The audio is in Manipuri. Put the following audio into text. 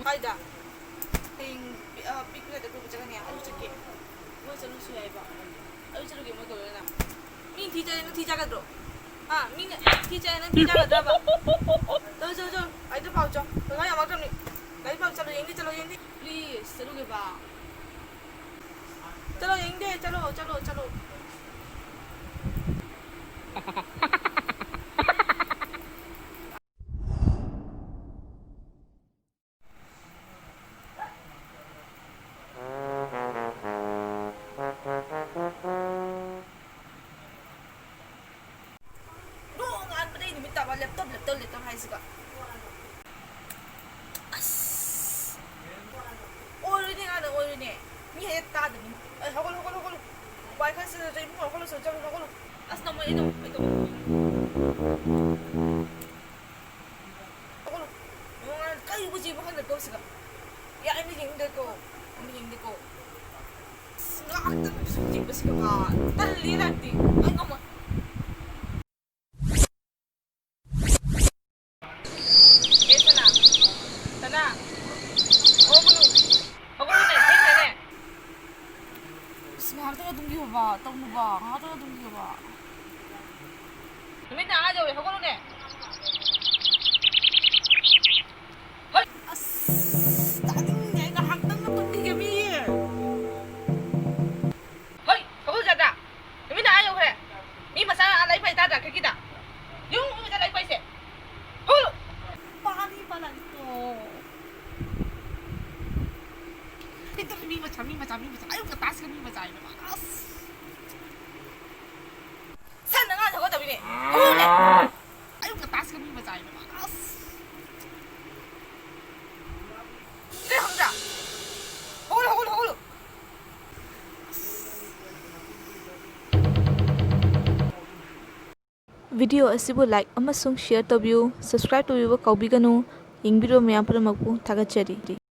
ꯀꯥꯏꯗ ꯍꯌꯦꯡ ꯄꯤꯛꯄꯗ ꯀꯣꯏꯕ ꯆꯠꯀꯅꯤ ꯑꯩ ꯆꯠꯀꯦ ꯃꯣꯏ ꯆꯠꯂꯨꯁꯨ ꯌꯥꯏꯕ ꯑꯩ ꯆꯠꯂꯨꯒꯦ ꯃꯣꯏ ꯀꯧꯔꯒꯅ ꯃꯤ ꯊꯤ ꯆꯠꯂꯦ ꯅꯪ ꯊꯤ ꯆꯥꯒꯗ꯭ꯔꯣ ꯃꯤꯅ ꯊꯤ ꯆꯠꯂꯦ ꯅꯪ ꯊꯤ ꯆꯥꯒꯗ꯭ꯔꯕ ꯆꯠꯂꯣ ꯑꯩꯗꯣ ꯄꯥꯎ ꯆꯣ ꯄꯩꯁꯥ ꯌꯥꯝꯃꯛꯇ꯭ꯔꯕꯅꯤ ꯂꯥꯏꯔꯤꯛ ꯄꯥꯎ ꯆꯠꯂꯣ ꯌꯦꯡꯗꯦ ꯄ꯭ꯂꯤꯖ ꯆꯠꯂꯨꯒꯦꯕ चलो यहीं चलो चलो चलो लैपटॉप हाइसिका ओरने मी हे तादनी हगलो वाईफाई से जइबु हगलो चलो हगलो अस नमो एदो हगलो मोंगा कई बुजी बहन दोसिका या Amy हिंगदेको ngaktan suci besika ka tali nanti ay ngomong sana oh mulu hagolo ne thek ne ngak ta dung gi ba tong nu ba ngak ta dung gi ba numit na a jaw hagolo ne hoi as taning ne ngak tang na tung gi mi hoi hagolo jada numit na a jaw kre mi masa alai pai ta da kida yung mi masa alai pai se holo pani pala ito ito mi macam ayo ke tas ke mi macam ini mas sana nga jago tabi ni hole ayo ke tas ke mi macam ini mas deh hangja holo video असिबु लाइक अमसुंग शेयर तबियु सब्सक्राइब तबिबु कौबिगनु यंगबिरो मयाम पुरमकु थागचरी।